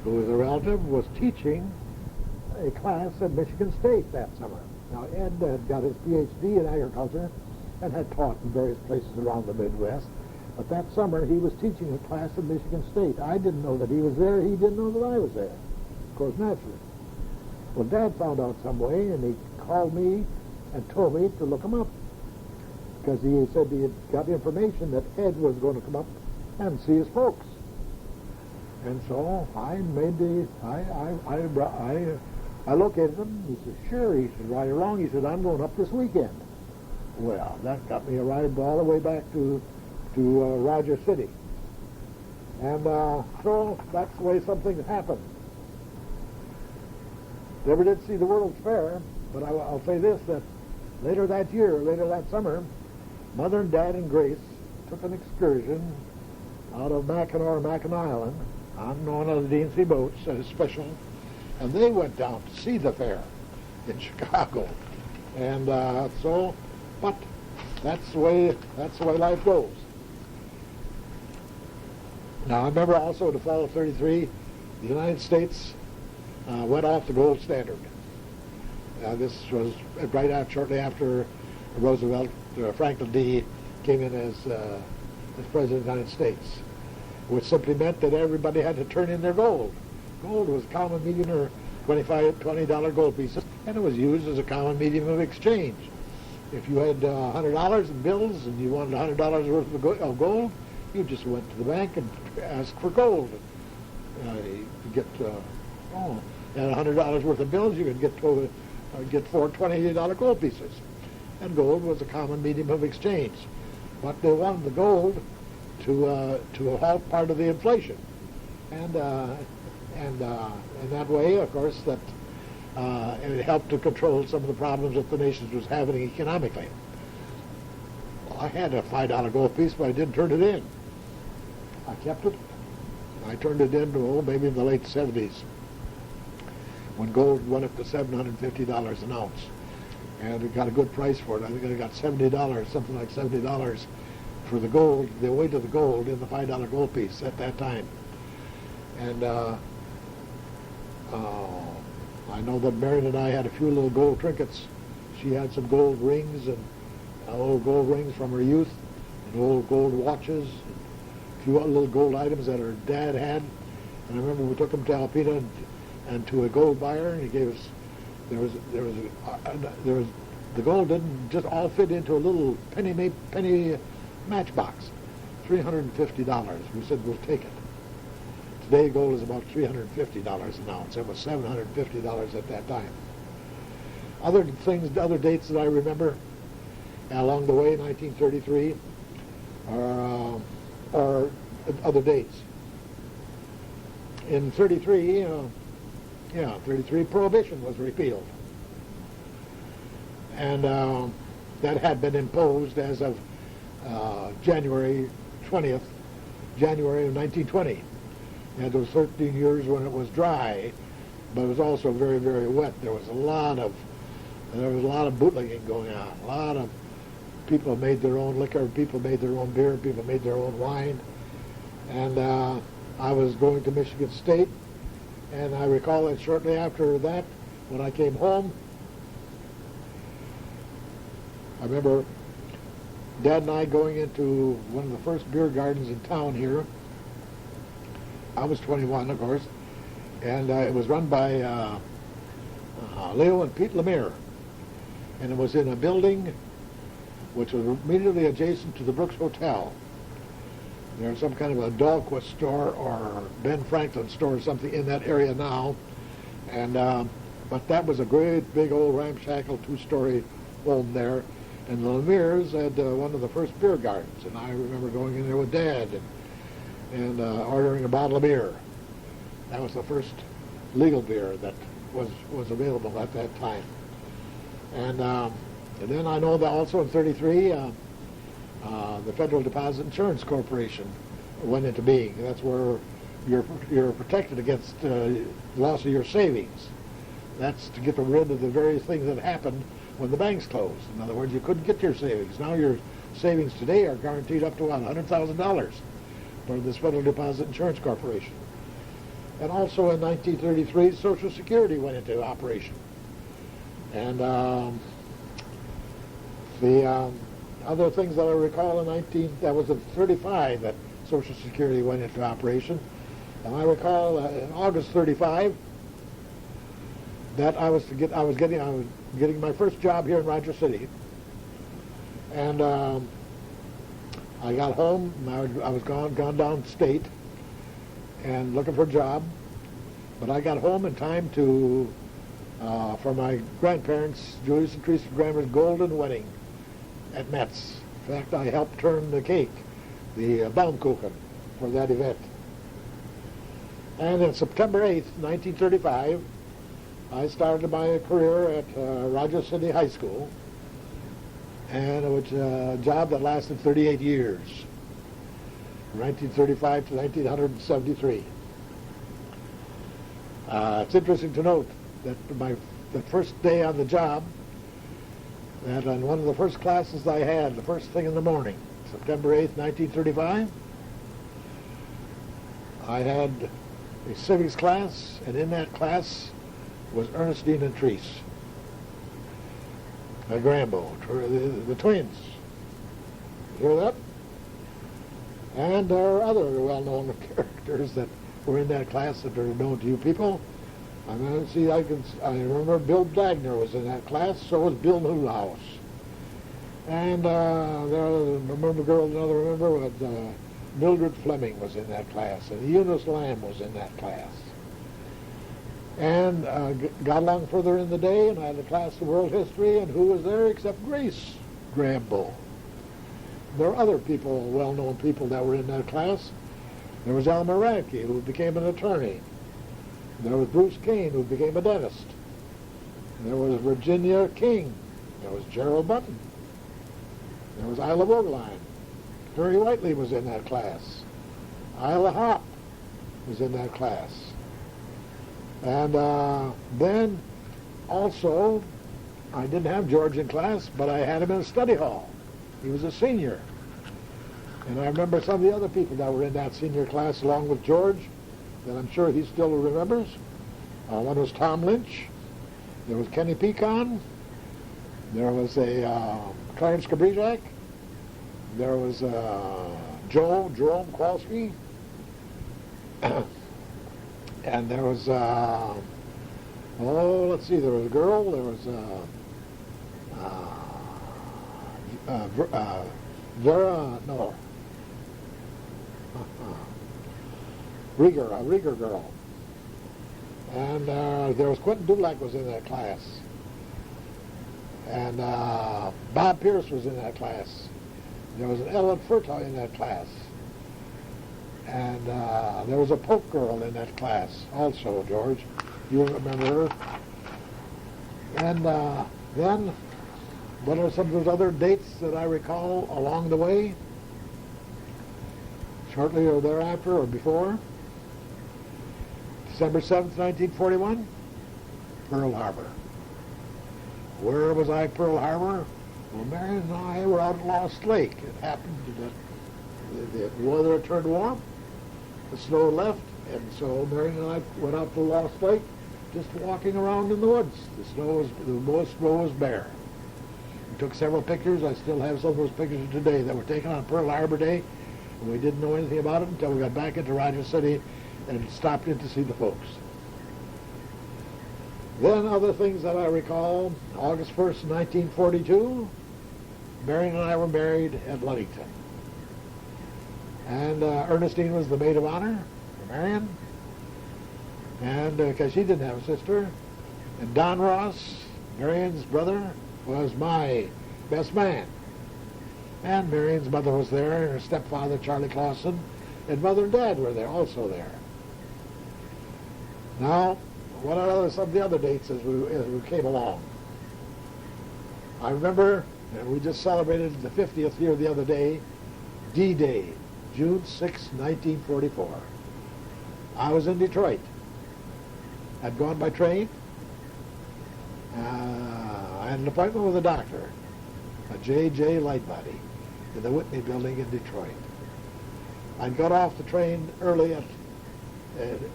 who was a relative, was teaching a class at Michigan State that summer. Now, Ed had got his Ph.D. in agriculture and had taught in various places around the Midwest. But that summer, he was teaching a class at Michigan State. I didn't know that he was there. He didn't know that I was there. Of course, naturally. Well, Dad found out some way, and he called me and told me to look him up. Because he said he had got information that Ed was going to come up and see his folks. And so I made I located him. He said, sure. He said, right or wrong. He said, I'm going up this weekend. Well, that got me a ride all the way back to Roger City. And so that's the way something happened. Never did see the World's Fair, but I'll say this, that later that summer, Mother and Dad and Grace took an excursion out of Mackinac Island on one of the D&C boats, special, and they went down to see the fair in Chicago. And but that's the way life goes. Now, I remember also in the fall of '33, the United States went off the gold standard. This was shortly after Roosevelt, Franklin D. came in as President of the United States, which simply meant that everybody had to turn in their gold. Gold was a common medium, or $20 gold pieces, and it was used as a common medium of exchange. If you had $100 in bills and you wanted $100 worth of gold, you just went to the bank and asked for gold. You could get at $100 worth of bills, you could get four $20 gold pieces. And gold was a common medium of exchange. But they wanted the gold to halt part of the inflation. And in that way, of course, that it helped to control some of the problems that the nation was having economically. Well, I had a $5 gold piece, but I didn't turn it in. I kept it. I turned it in maybe in the late 70s, when gold went up to $750 an ounce. And we got a good price for it. I think I got $70, something like $70 for the gold, the weight of the gold in the $5 gold piece at that time. And I know that Marion and I had a few little gold trinkets. She had some gold rings and old gold rings from her youth, and old gold watches, a few little gold items that her dad had. And I remember we took them to Alpena and to a gold buyer, and he gave us. The gold didn't just all fit into a little penny matchbox. $350. We said we'll take it. Today gold is about $350 an ounce. It was $750 at that time. Other dates that I remember along the way, 1933, are other dates. In 33, 33, Prohibition was repealed. And that had been imposed as of January 20th, January of 1920. And those 13 years when it was dry, but it was also very, very wet. There was a lot of bootlegging going on. A lot of people made their own liquor, people made their own beer, people made their own wine. And I was going to Michigan State, and I recall that shortly after that, when I came home, I remember Dad and I going into one of the first beer gardens in town here. I was 21, of course, and it was run by Leo and Pete Lemire, and it was in a building which was immediately adjacent to the Brooks Hotel. There's some kind of a Dahlquist store or Ben Franklin store or something in that area now, and but that was a great big old ramshackle two-story home there, and the Lemires had one of the first beer gardens, and I remember going in there with Dad and ordering a bottle of beer. That was the first legal beer that was available at that time. And then I know that also in '33, the Federal Deposit Insurance Corporation went into being. That's where you're protected against loss of your savings. That's to get rid of the various things that happened when the banks closed. In other words, you couldn't get your savings. Now your savings today are guaranteed up to $100,000. for this Federal Deposit Insurance Corporation. And also in 1933, Social Security went into operation. And the other things that I recall that was in 35 that Social Security went into operation. And I recall in August 35 that I was getting my first job here in Rogers City. And I got home, and I was gone downstate and looking for a job. But I got home in time for my grandparents, Julius and Teresa Grammer's golden wedding at Metz. In fact, I helped turn the cake, the Baumkuchen, for that event. And on September 8th, 1935, I started my career at Rogers City High School, and it was a job that lasted 38 years, from 1935 to 1973. It's interesting to note that the first day on the job, that on one of the first classes I had, the first thing in the morning, September 8th, 1935, I had a civics class, and in that class was Ernestine and Treese, Grambua, the twins. You hear that? And there are other well-known characters that were in that class that are known to you people. I remember Bill Blagner was in that class, so was Bill Newhouse. And Mildred Fleming was in that class, and Eunice Lamb was in that class. And got along further in the day, and I had a class of world history, and who was there except Grace Grambua? There were other people, well-known people that were in that class. There was Elmer Radke, who became an attorney. There was Bruce Kane, who became a dentist. There was Virginia King. There was Gerald Button. There was Isla Vogeline. Harry Whiteley was in that class. Isla Hopp was in that class. And then also, I didn't have George in class, but I had him in a study hall. He was a senior. And I remember some of the other people that were in that senior class along with George, that I'm sure he still remembers. One was Tom Lynch. There was Kenny Pecan. There was a Clarence Kabrizak. There was Jerome Kowalski. And there was, let's see, there was a girl. There was a Rieger girl. And there was Quentin Dulac was in that class. And Bob Pierce was in that class. There was an Ellen Furtaugh in that class. And there was a Polk girl in that class also, George. You remember her. And then, what are some of those other dates that I recall along the way? Shortly or thereafter or before? December 7th, 1941, Pearl Harbor. Where was I at Pearl Harbor? Well, Marion and I were out at Lost Lake. It happened that the weather had turned warm, the snow left, and so Marion and I went out to Lost Lake, just walking around in the woods. Most snow was bare. We took several pictures. I still have some of those pictures today that were taken on Pearl Harbor Day, and we didn't know anything about it until we got back into Rogers City and stopped in to see the folks. Then other things that I recall, August 1st, 1942, Marion and I were married at Ludington. And Ernestine was the maid of honor for Marion, and because she didn't have a sister. And Don Ross, Marion's brother, was my best man. And Marion's mother was there, and her stepfather, Charlie Clausen, and Mother and Dad were there, also there. Now, what are some of the other dates as we came along? I remember, and we just celebrated the 50th year the other day, D-Day, June 6, 1944. I was in Detroit. I'd gone by train. I had an appointment with a doctor, a J.J. Lightbody, in the Whitney Building in Detroit. I got off the train early at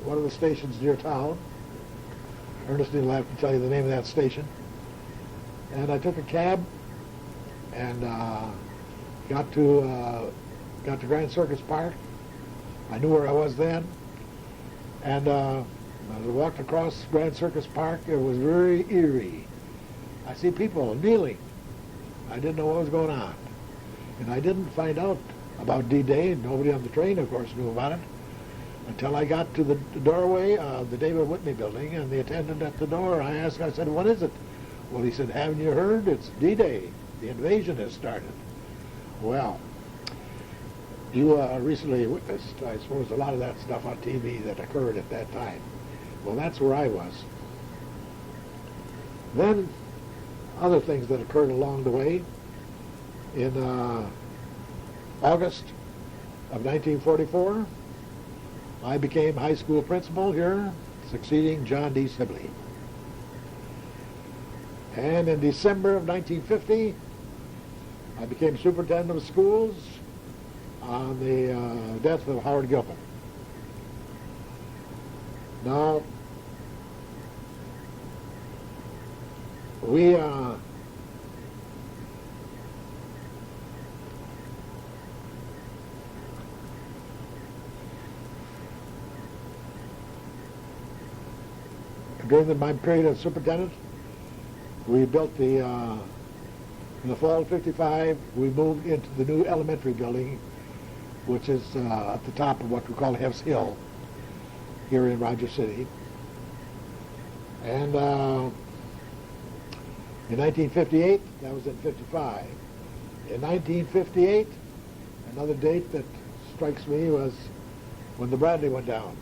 one of the stations near town. Ernestine will have to tell you the name of that station. And I took a cab and got to Grand Circus Park. I knew where I was then. And as I walked across Grand Circus Park, it was very eerie. I see people kneeling. I didn't know what was going on. And I didn't find out about D-Day. Nobody on the train, of course, knew about it until I got to the doorway of the David Whitney building, and the attendant at the door, I said, "What is it?" Well, he said, "Haven't you heard? It's D-Day. The invasion has started." Well, you recently witnessed, I suppose, a lot of that stuff on TV that occurred at that time. Well, that's where I was. Then, other things that occurred along the way. In August of 1944, I became high school principal here, succeeding John D. Sibley. And in December of 1950, I became superintendent of schools on the death of Howard Gilpin. Now, we during my period as superintendent, we built in the fall of '55, we moved into the new elementary building, which is at the top of what we call Heff's Hill here in Rogers City. And in 1958, that was in '55. In 1958, another date that strikes me was when the Bradley went down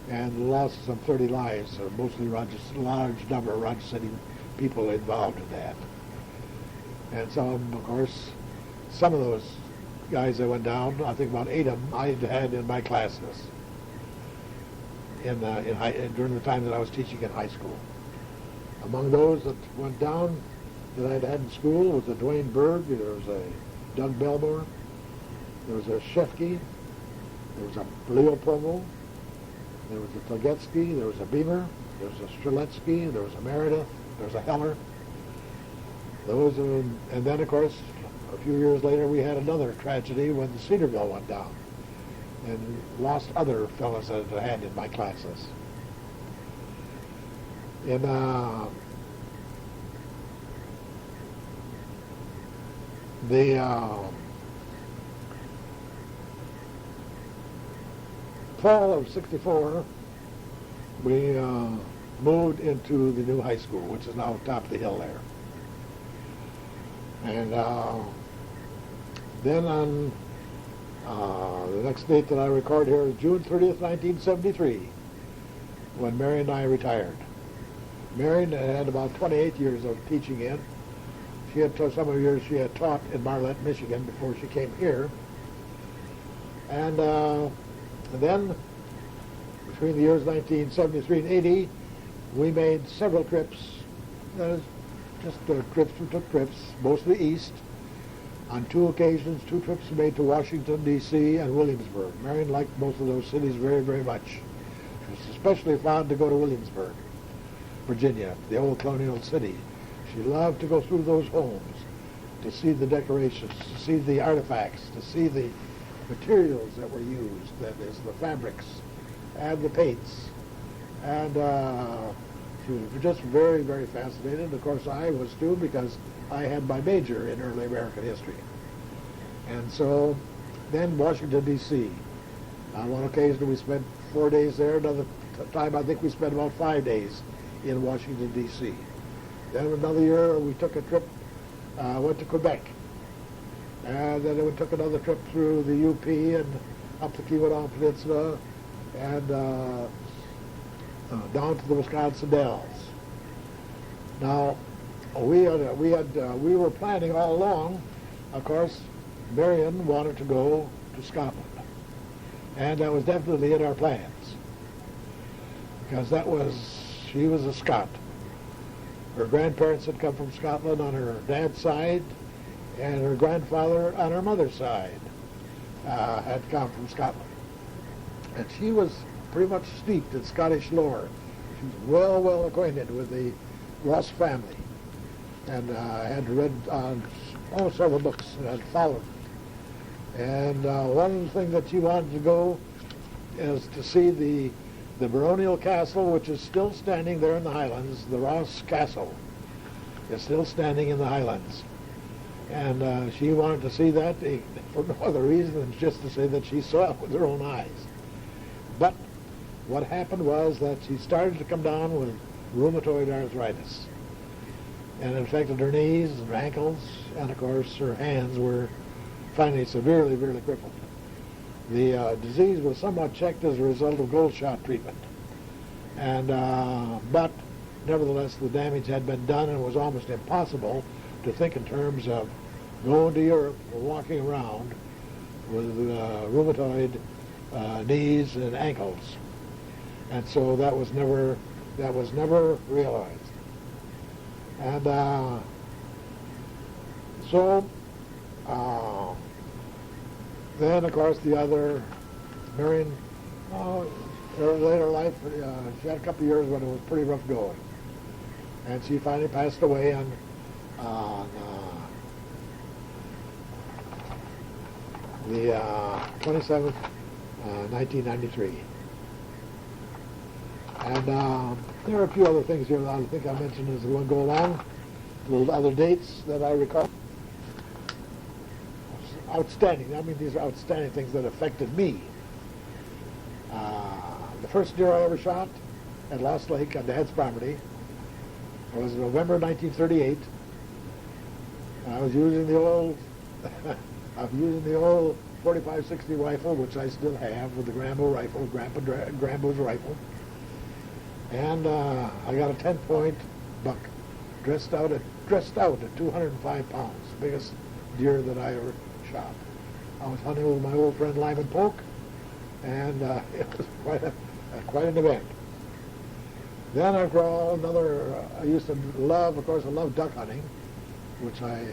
and lost some 30 lives, mostly large number of Rogers City people involved in that. And so, of course, some of those guys that went down, I think about 8 of them, I had in my classes during the time that I was teaching in high school. Among those that went down that I'd had in school was a Dwayne Berg, there was a Doug Belmore, there was a Shefke, there was a Leo Provo, there was a Togetsky, there was a Beamer, there was a Streletsky, there was a Meredith, there was a Heller. And then, of course, a few years later, we had another tragedy when the Cedarville went down and lost other fellows that I had in my classes. In the fall of '64, we moved into the new high school, which is now top of the hill there. And then on the next date that I record here is June 30th, 1973, when Mary and I retired. Mary had about 28 years of teaching in. She had some of the years she had taught in Marlette, Michigan before she came here. And then, between the years 1973 and 80, we made several trips, we took trips, mostly east. On 2 occasions, 2 trips we made to Washington, D.C. and Williamsburg. Marion liked both of those cities very, very much. She was especially fond to go to Williamsburg, Virginia, the old colonial city. She loved to go through those homes, to see the decorations, to see the artifacts, to see the materials that were used, that is, the fabrics and the paints. And she was just very, very fascinated. Of course, I was too, because I had my major in early American history. And so then Washington, D.C. On one occasion we spent 4 days there. Another time I think we spent about 5 days in Washington, D.C. Then another year we took a trip, went to Quebec. And then we took another trip through the UP and up the Keweenaw Peninsula and down to the Wisconsin Dells. Now, we were planning all along. Of course, Marion wanted to go to Scotland, and that was definitely in our plans, because she was a Scot. Her grandparents had come from Scotland on her dad's side, and her grandfather on her mother's side. had come from Scotland. And she was pretty much steeped in Scottish lore. She was well acquainted with the Ross family, and had read several books and had followed. And one thing that she wanted to go is to see the baronial castle, which is still standing there in the Highlands. The Ross Castle is still standing in the Highlands. And she wanted to see that for no other reason than just to say that she saw it with her own eyes. But what happened was that she started to come down with rheumatoid arthritis. And it affected her knees and her ankles, and of course her hands were finally severely crippled. The disease was somewhat checked as a result of gold shot treatment. And but nevertheless the damage had been done, and it was almost impossible to think in terms of going to Europe or walking around with rheumatoid knees and ankles. And so that was never realized. And then, of course, the other, Marion, her later life, she had a couple of years when it was pretty rough going. And she finally passed away on the 27th, 1993. And there are a few other things here that I think I mentioned as we go along. Little other dates that I recall. Outstanding. I mean, these are outstanding things that affected me. The first deer I ever shot at Lost Lake on Dad's property was November 1938. I was using the old, 45-60 rifle, which I still have, with the Grambua rifle, Grambua's rifle. And I got a 10-point buck, dressed out at 205 pounds, biggest deer that I ever shot. I was hunting with my old friend Lyman Polk, and it was quite an event. Then I used to love, of course, I love duck hunting, which I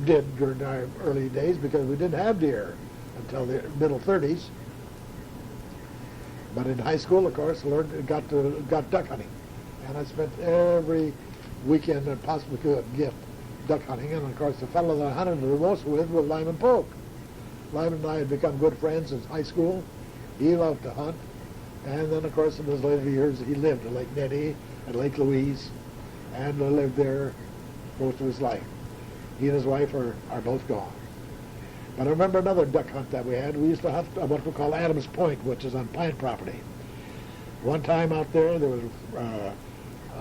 did during our early days because we didn't have deer until the middle 30s. But in high school, of course, got duck hunting, and I spent every weekend that possibly could get duck hunting. And of course, the fellow that I hunted the most with was Lyman Polk. Lyman and I had become good friends since high school. He loved to hunt, and then of course in his later years he lived at Lake Nettie and Lake Louise, and lived there most of his life. He and his wife are both gone. But I remember another duck hunt that we had. We used to hunt what we call Adams Point, which is on plant property. One time out there was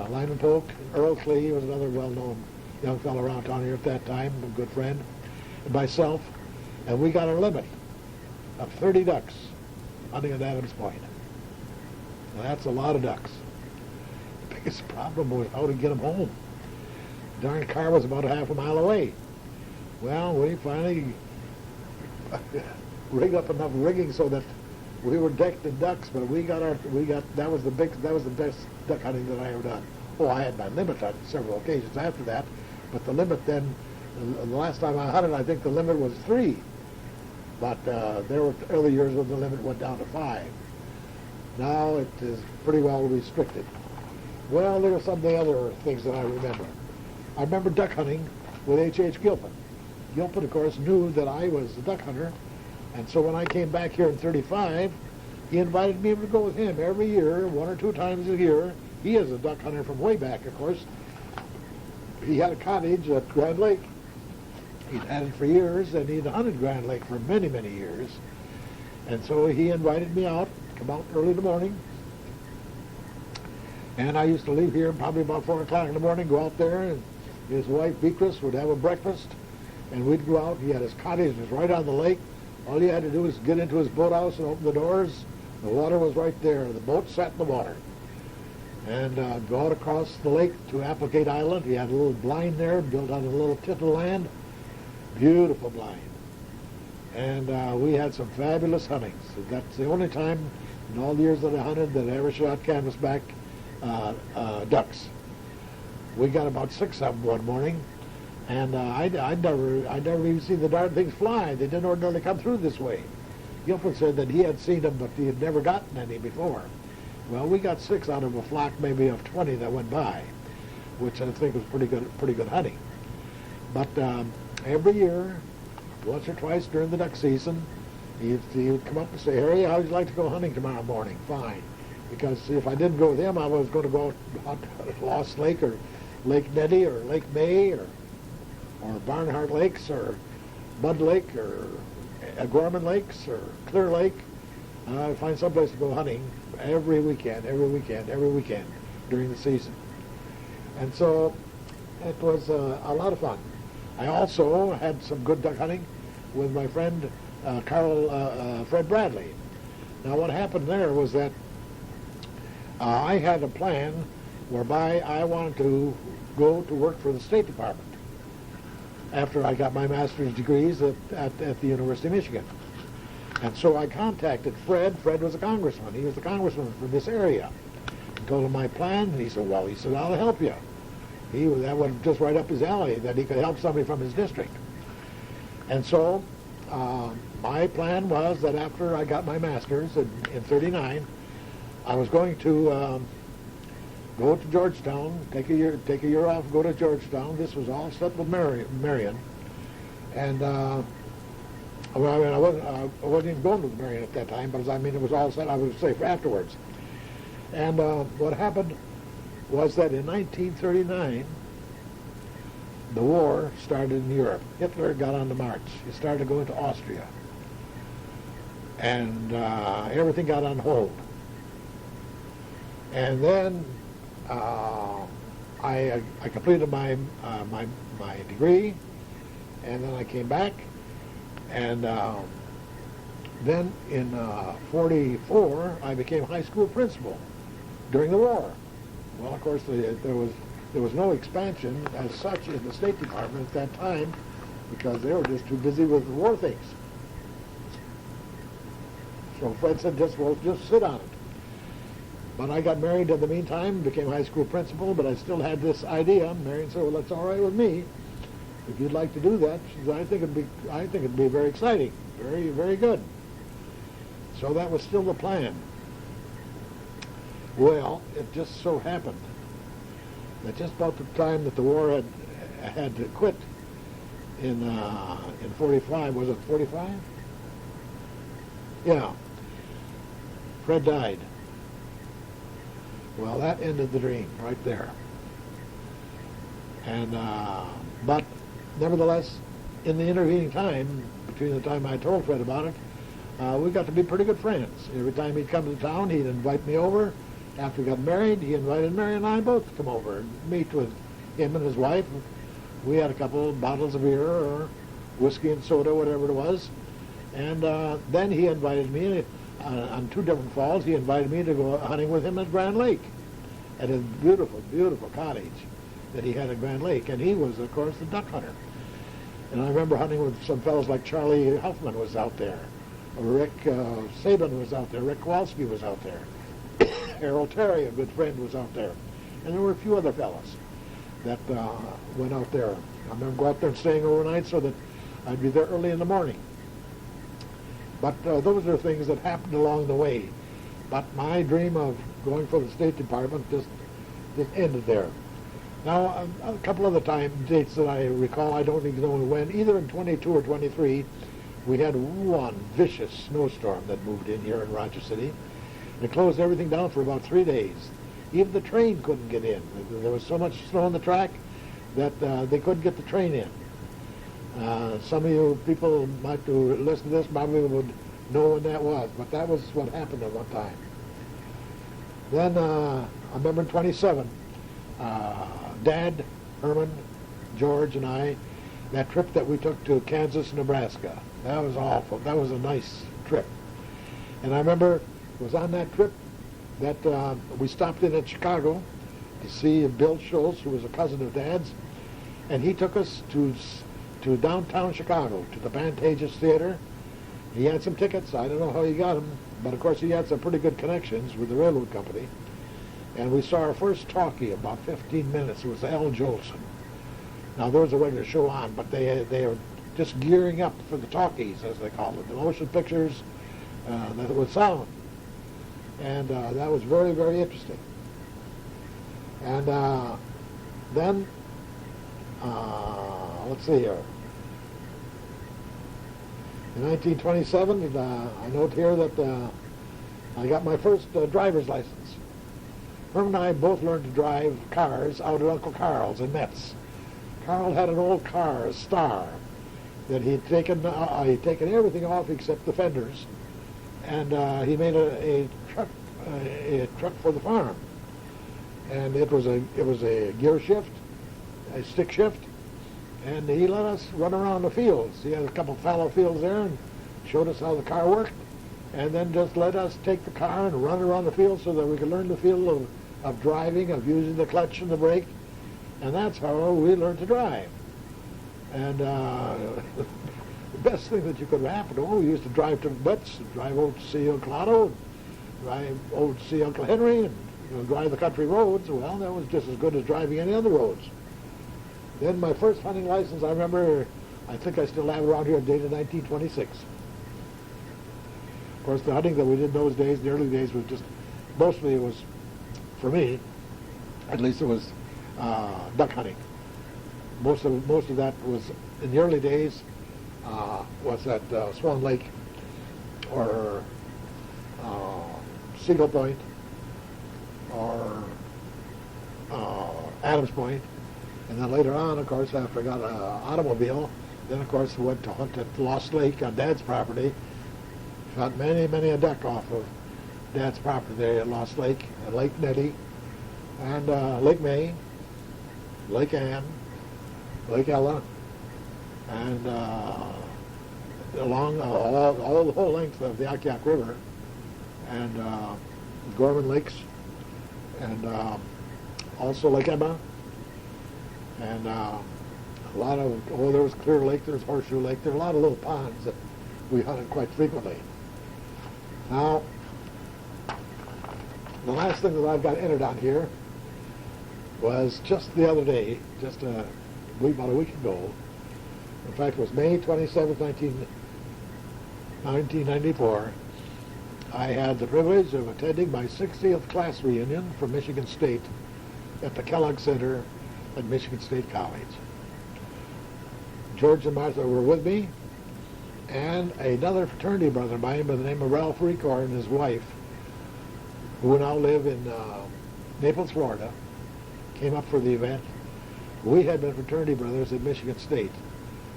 Lyman Polk, Earl Clee was another well-known young fellow around town here at that time, a good friend, and myself, and we got our limit of 30 ducks hunting at Adams Point. Now, that's a lot of ducks. The biggest problem was how to get them home. The darn car was about a half a mile away. Well, we finally rigged up enough rigging so that we were decked in ducks, but that was the best duck hunting that I ever done. Oh, I had my limit on several occasions after that, but the limit then, the last time I hunted, I think the limit was 3. But there were early years when the limit went down to 5. Now it is pretty well restricted. Well, there are some of the other things that I remember. I remember duck hunting with H.H. Gilpin. Gilpin, of course, knew that I was a duck hunter, and so when I came back here in 35, he invited me to go with him every year, 1 or 2 times a year. He is a duck hunter from way back, of course. He had a cottage at Grand Lake. He'd had it for years, and he'd hunted Grand Lake for many, many years. And so he invited me out, come out early in the morning. And I used to leave here probably about 4 o'clock in the morning, go out there, and his wife, Beatrice, would have a breakfast, and we'd go out. He had his cottage, it was right on the lake. All you had to do was get into his boathouse and open the doors. The water was right there. The boat sat in the water. And go out across the lake to Applegate Island. He had a little blind there, built on a little tit of land. Beautiful blind. And we had some fabulous huntings. That's the only time in all the years that I hunted that I ever shot canvasback ducks. We got about 6 of them one morning, And I'd never even seen the darn things fly. They didn't ordinarily come through this way. Gilford said that he had seen them, but he had never gotten any before. Well, we got 6 out of a flock maybe of 20 that went by, which I think was pretty good hunting. But every year, once or twice during the duck season, he would come up and say, Harry, how would you like to go hunting tomorrow morning? Fine. Because if I didn't go with him, I was going to go out to Lost Lake or Lake Nettie or Lake May or Barnhart Lakes or Bud Lake or Gorman Lakes or Clear Lake. Find someplace to go hunting every weekend during the season. And so it was a lot of fun. I also had some good duck hunting with my friend Fred Bradley. Now what happened there was that I had a plan whereby I wanted to go to work for the State Department after I got my master's degrees at the University of Michigan. And so I contacted Fred. Fred was a congressman. He was the congressman from this area. I told him my plan, and he said, well, I'll help you. That went just right up his alley, that he could help somebody from his district. And so my plan was that after I got my master's in 1939, I was going to go to Georgetown, take a year off, go to Georgetown. This was all set with Marion. And I wasn't even going to Marion at that time, but it was all set, I would say, for afterwards. And what happened was that in 1939, the war started in Europe. Hitler got on the march. He started going to Austria. And everything got on hold. And then I completed my degree, and then I came back, and then in 1944 I became high school principal during the war. Well, of course, there was no expansion as such in the State Department at that time because they were just too busy with war things. So Fred said, just sit on it. But I got married in the meantime, became high school principal, but I still had this idea. Marion said, well, that's all right with me. If you'd like to do that, she said, I think it'd be very exciting, very, very good. So that was still the plan. Well, it just so happened that just about the time that the war had to quit in 45, was it 45? Yeah. Fred died. Well, that ended the dream right there. And but nevertheless, in the intervening time, between the time I told Fred about it, we got to be pretty good friends. Every time he'd come to town, he'd invite me over. After we got married, he invited Mary and I both to come over and meet with him and his wife. We had a couple of bottles of beer or whiskey and soda, whatever it was. And then he invited me, on 2 different falls, he invited me to go hunting with him at Grand Lake, at his beautiful, beautiful cottage that he had at Grand Lake. And he was, of course, the duck hunter. And I remember hunting with some fellows like Charlie Huffman was out there. Rick Sabin was out there. Rick Kowalski was out there. Harold Terry, a good friend, was out there. And there were a few other fellows that went out there. I remember going out there and staying overnight so that I'd be there early in the morning. But those are things that happened along the way. But my dream of going for the State Department just ended there. Now, a couple other dates that I recall, I don't even know when, either in 22 or 23, we had one vicious snowstorm that moved in here in Roger City. It closed everything down for about 3 days. Even the train couldn't get in. There was so much snow on the track that they couldn't get the train in. Some of you people might listen to this probably would know when that was, but that was what happened at one time. Then I remember in 27, Dad, Herman, George, and I, that trip that we took to Kansas, Nebraska. That was awful. That was a nice trip. And I remember it was on that trip that we stopped in at Chicago to see Bill Schultz, who was a cousin of Dad's, and he took us to downtown Chicago, to the Pantages Theater. He had some tickets. I don't know how he got them, but of course he had some pretty good connections with the railroad company. And we saw our first talkie about 15 minutes. It was Al Jolson. Now there was a regular show on, but they were just gearing up for the talkies, as they call it, the motion pictures that with sound. And that was very, very interesting. And then, let's see here. In 1927, I note here that I got my first driver's license. Herman and I both learned to drive cars out at Uncle Carl's in Metz. Carl had an old car, a Star, that he'd taken everything off except the fenders, and he made a truck for the farm. And it was a gear shift, a stick shift, and he let us run around the fields. He had a couple of fallow fields there and showed us how the car worked, and then just let us take the car and run around the field so that we could learn the feel of driving, of using the clutch and the brake, and that's how we learned to drive. And the best thing that you could have happened, we used to drive to Butts, drive over to see Uncle Otto, drive over to see Uncle Henry, and drive the country roads. Well, that was just as good as driving any other roads. Then my first hunting license, I remember, I think I still have around here, dated 1926. Of course, the hunting that we did in those days, in the early days, was just, mostly it was, for me, at least it was duck hunting. Most of that was, in the early days, was at Swan Lake, or Seagull Point, or Adams Point. And then later on, of course, after I got an automobile, then of course went to hunt at Lost Lake on Dad's property. Shot many a duck off of Dad's property there at Lost Lake, and Lake Nettie, and Lake May, Lake Ann, Lake Ella, and along all the whole length of the Akiak River, and Gorman Lakes, and also Lake Emma, and a lot of, there was Clear Lake, there was Horseshoe Lake, there were a lot of little ponds that we hunted quite frequently. Now, the last thing that I've got entered on here was just the other day, just about a week ago. In fact, it was May 27th, 1994. I had the privilege of attending my 60th class reunion from Michigan State at the Kellogg Center at Michigan State College. George and Martha were with me, and another fraternity brother of mine by the name of Ralph Recor and his wife, who now live in Naples, Florida, came up for the event. We had been fraternity brothers at Michigan State.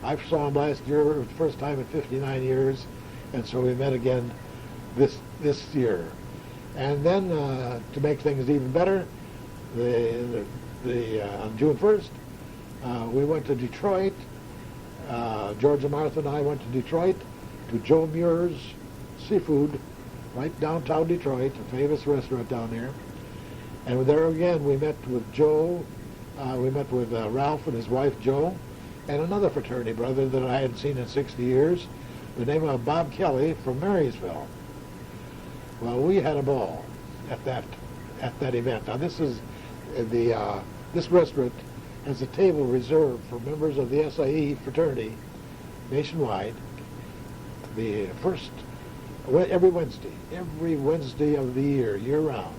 I saw him last year, for the first time in 59 years, and so we met again this year. And then, to make things even better, on June 1st, we went to Detroit. George and Martha and I went to Detroit to Joe Muir's Seafood, right downtown Detroit, a famous restaurant down there. And there again, we met with Joe, we met with Ralph and his wife Joe, and another fraternity brother that I hadn't seen in 60 years, the name of Bob Kelly from Marysville. Well, we had a ball at that event. Now this is this restaurant has a table reserved for members of the SIE fraternity nationwide. The first every Wednesday of the year round.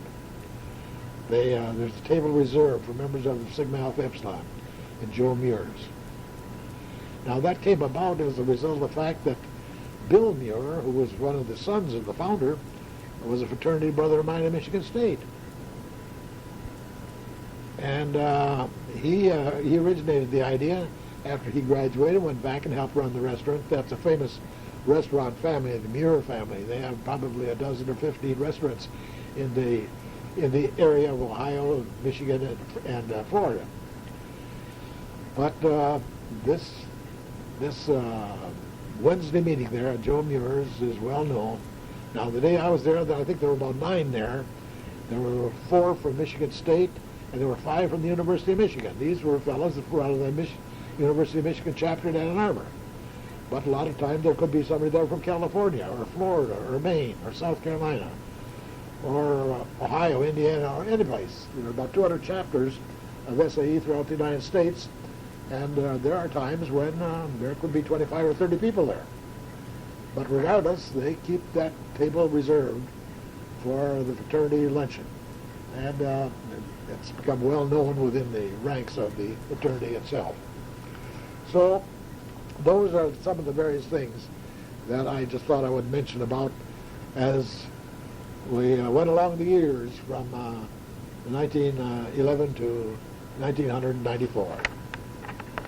There's a table reserved for members of the Sigma Alpha Epsilon in Joe Muir's. Now that came about as a result of the fact that Bill Muir, who was one of the sons of the founder, was a fraternity brother of mine at Michigan State. And he originated the idea after he graduated, went back and helped run the restaurant. That's a famous restaurant family, the Muir family. They have probably a dozen or 15 restaurants in the area of Ohio, Michigan, and Florida. But this Wednesday meeting there at Joe Muir's is well known. Now, the day I was there, I think there were about 9 there. There were 4 from Michigan State, and there were 5 from the University of Michigan. These were fellows that were out of the University of Michigan chapter in Ann Arbor. But a lot of times there could be somebody there from California, or Florida, or Maine, or South Carolina, or Ohio, Indiana, or any place. There were about 200 chapters of SAE throughout the United States, And there are times when there could be 25 or 30 people there. But regardless, they keep that table reserved for the fraternity luncheon. And it's become well known within the ranks of the fraternity itself. So those are some of the various things that I just thought I would mention about as we went along the years from 1911 to 1994.